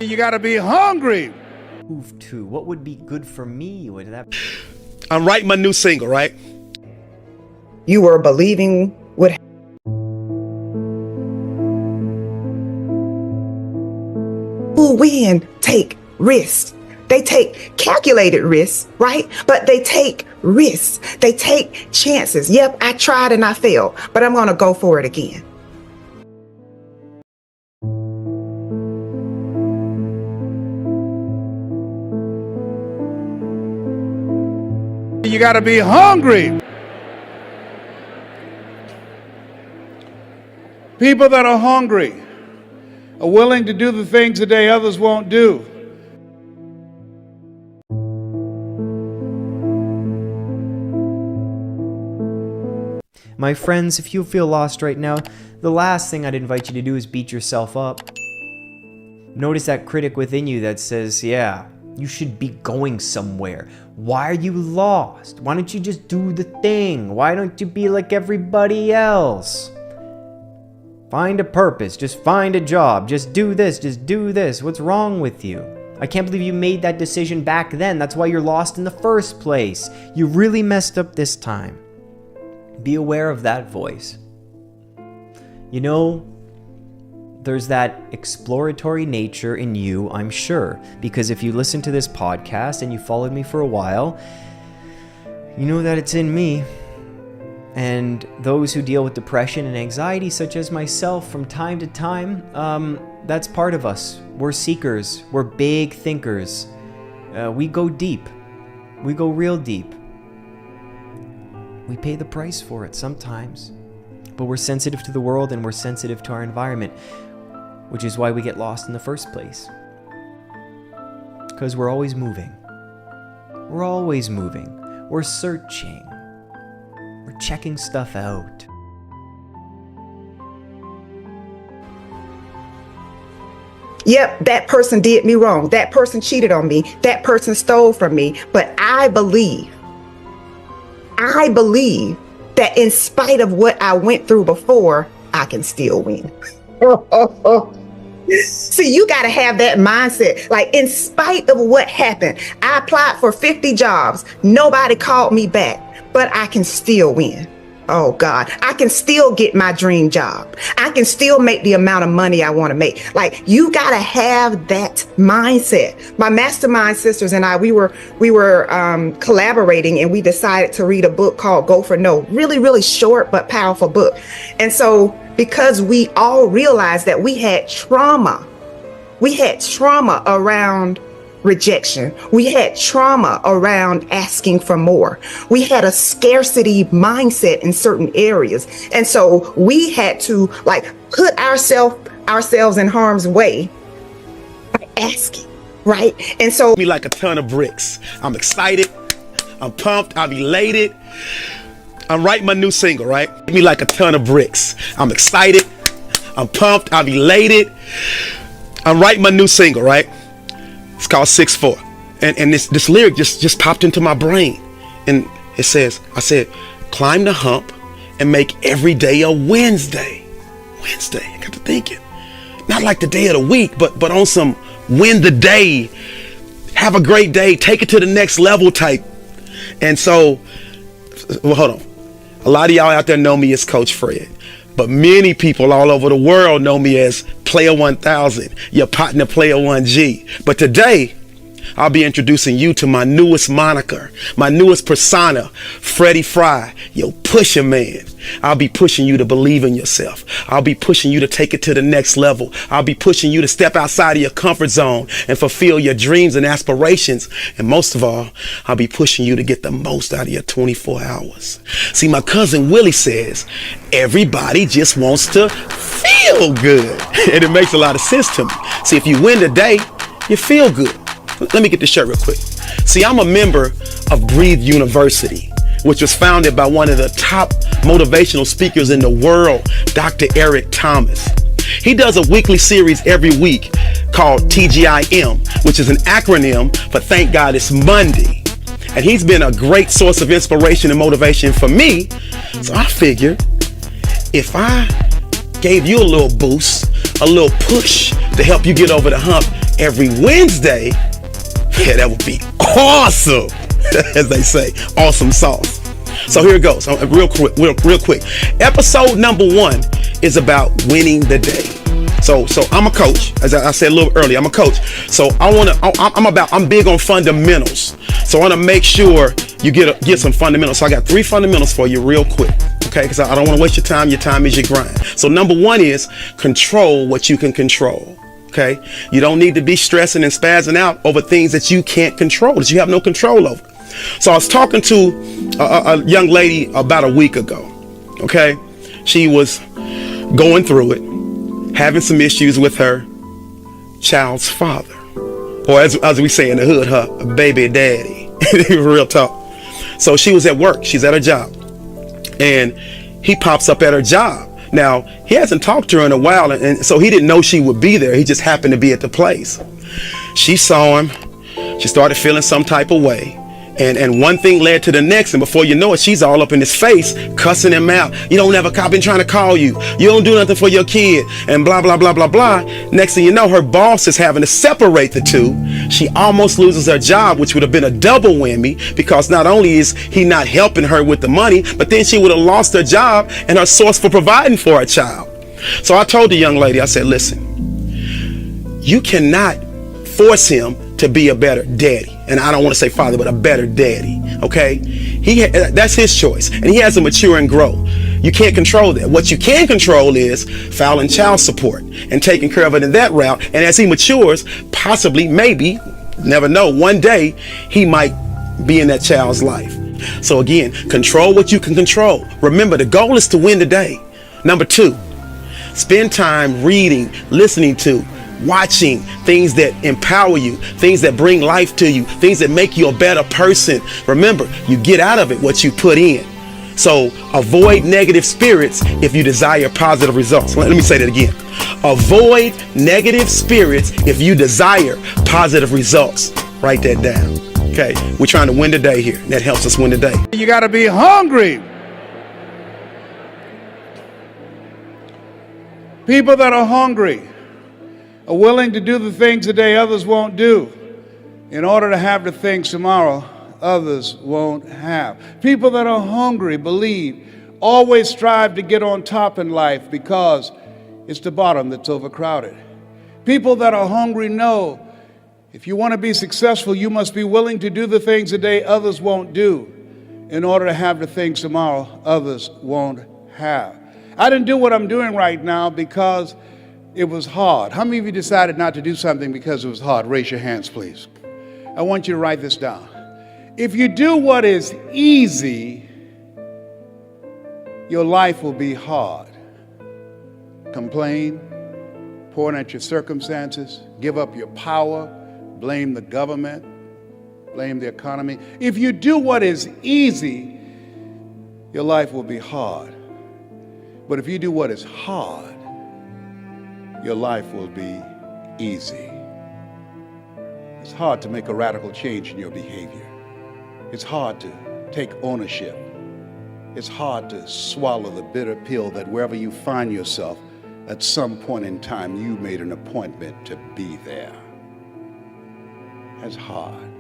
You gotta be hungry. Move to what would be good for me? Would that? I'm writing my new single, right? You were believing what who win take risks. They take calculated risks, right? But they take risks. They take chances. Yep, I tried and I failed, but I'm gonna go for it again. You gotta be hungry. People that are hungry are willing to do the things today others won't do. My friends, if you feel lost right now, the last thing I'd invite you to do is beat yourself up. Notice that critic within you that says, yeah, you should be going somewhere. Why are you lost? Why don't you just do the thing? Why don't you be like everybody else? Find a purpose, just find a job, just do this, just do this. What's wrong with you? I can't believe you made that decision back then. That's why you're lost in the first place. You really messed up this time. Be aware of that voice. You know, there's that exploratory nature in you, I'm sure, because if you listen to this podcast and you followed me for a while, you know that it's in me. And those who deal with depression and anxiety, such as myself, from time to time, that's part of us. We're seekers. We're big thinkers. We go deep. We go real deep. We pay the price for it sometimes. But we're sensitive to the world and we're sensitive to our environment, which is why we get lost in the first place. Because we're always moving. We're always moving. We're searching. We're checking stuff out. Yep, that person did me wrong. That person cheated on me. That person stole from me. But I believe that in spite of what I went through before, I can still win. See, you got to have that mindset. Like, in spite of what happened, I applied for 50 jobs. Nobody called me back, but I can still win. Oh God, I can still get my dream job. I can still make the amount of money I want to make. Like, you got to have that mindset. My mastermind sisters and I, we were collaborating, and we decided to read a book called Go for No. Really, really short, but powerful book. And so, because we all realized that we had trauma around rejection. We had trauma around asking for more. We had a scarcity mindset in certain areas. And so we had to put ourselves in harm's way by asking, right? And so Me like a ton of bricks. I'm excited. I'm pumped. I'm elated. I'm writing my new single, right? Me like a ton of bricks. I'm excited. I'm pumped. I'm elated. I'm writing my new single, right? It's called 6'4", and this lyric just popped into my brain, and it says, I said, climb the hump and make every day a Wednesday. I got to thinking, not like the day of the week, but on some win the day, have a great day, take it to the next level type. And so, well, hold on. A lot of y'all out there know me as Coach Fred, but many people all over the world know me as Player 1000, your partner Player 1G. But today, I'll be introducing you to my newest moniker, my newest persona, Freddy Fri, your pusher man. I'll be pushing you to believe in yourself. I'll be pushing you to take it to the next level. I'll be pushing you to step outside of your comfort zone and fulfill your dreams and aspirations. And most of all, I'll be pushing you to get the most out of your 24 hours. See, my cousin Willie says, everybody just wants to feel good. And it makes a lot of sense to me. See, if you win today, you feel good. Let me get this shirt real quick. See, I'm a member of Breathe University, which was founded by one of the top motivational speakers in the world, Dr. Eric Thomas. He does a weekly series every week called TGIM, which is an acronym for Thank God It's Monday. And he's been a great source of inspiration and motivation for me. So I figured if I gave you a little boost, a little push to help you get over the hump, every Wednesday, yeah, that would be awesome. As they say, awesome sauce. So here it goes. Real quick. Episode number 1 is about winning the day. So I'm a coach, as I said a little earlier. I'm a coach. So I'm big on fundamentals. So I want to make sure you get some fundamentals. So I got 3 fundamentals for you real quick. Okay, because I don't want to waste your time. Your time is your grind. So number 1 is control what you can control. Okay, you don't need to be stressing and spazzing out over things that you can't control, that you have no control over. So I was talking to a young lady about a week ago. Okay, she was going through it, having some issues with her child's father, or as we say in the hood, her baby daddy. Real talk. So she was at work. She's at her job, and he pops up at her job. Now, he hasn't talked to her in a while, and so he didn't know she would be there. He just happened to be at the place. She saw him. She started feeling some type of way. And one thing led to the next, and before you know it, she's all up in his face, cussing him out. You don't have a cop been trying to call you. You don't do nothing for your kid, and blah, blah, blah, blah, blah. Next thing you know, her boss is having to separate the two. She almost loses her job, which would have been a double whammy, because not only is he not helping her with the money, but then she would have lost her job and her source for providing for her child. So I told the young lady, I said, listen, you cannot force him to be a better daddy. And I don't want to say father, but a better daddy. Okay, that's his choice, and he has to mature and grow. You can't control that. What you can control is filing child support and taking care of it in that route. And as he matures, possibly, maybe, never know, one day he might be in that child's life. So again, control what you can control. Remember, the goal is to win the day. Number 2, spend time reading, listening to, watching things that empower you, things that bring life to you, things that make you a better person. Remember, you get out of it what you put in. So avoid negative spirits if you desire positive results. Let me say that again. Avoid negative spirits if you desire positive results. Write that down. Okay, we're trying to win the day here, and that helps us win the day. You got to be hungry. People that are hungry are willing to do the things today others won't do in order to have the things tomorrow others won't have. People that are hungry believe, always strive to get on top in life because it's the bottom that's overcrowded. People that are hungry know if you want to be successful, you must be willing to do the things today others won't do in order to have the things tomorrow others won't have. I didn't do what I'm doing right now because it was hard. How many of you decided not to do something because it was hard? Raise your hands, please. I want you to write this down. If you do what is easy, your life will be hard. Complain, point at your circumstances, give up your power, blame the government, blame the economy. If you do what is easy, your life will be hard. But if you do what is hard, your life will be easy. It's hard to make a radical change in your behavior. It's hard to take ownership. It's hard to swallow the bitter pill that wherever you find yourself, at some point in time, you made an appointment to be there. That's hard.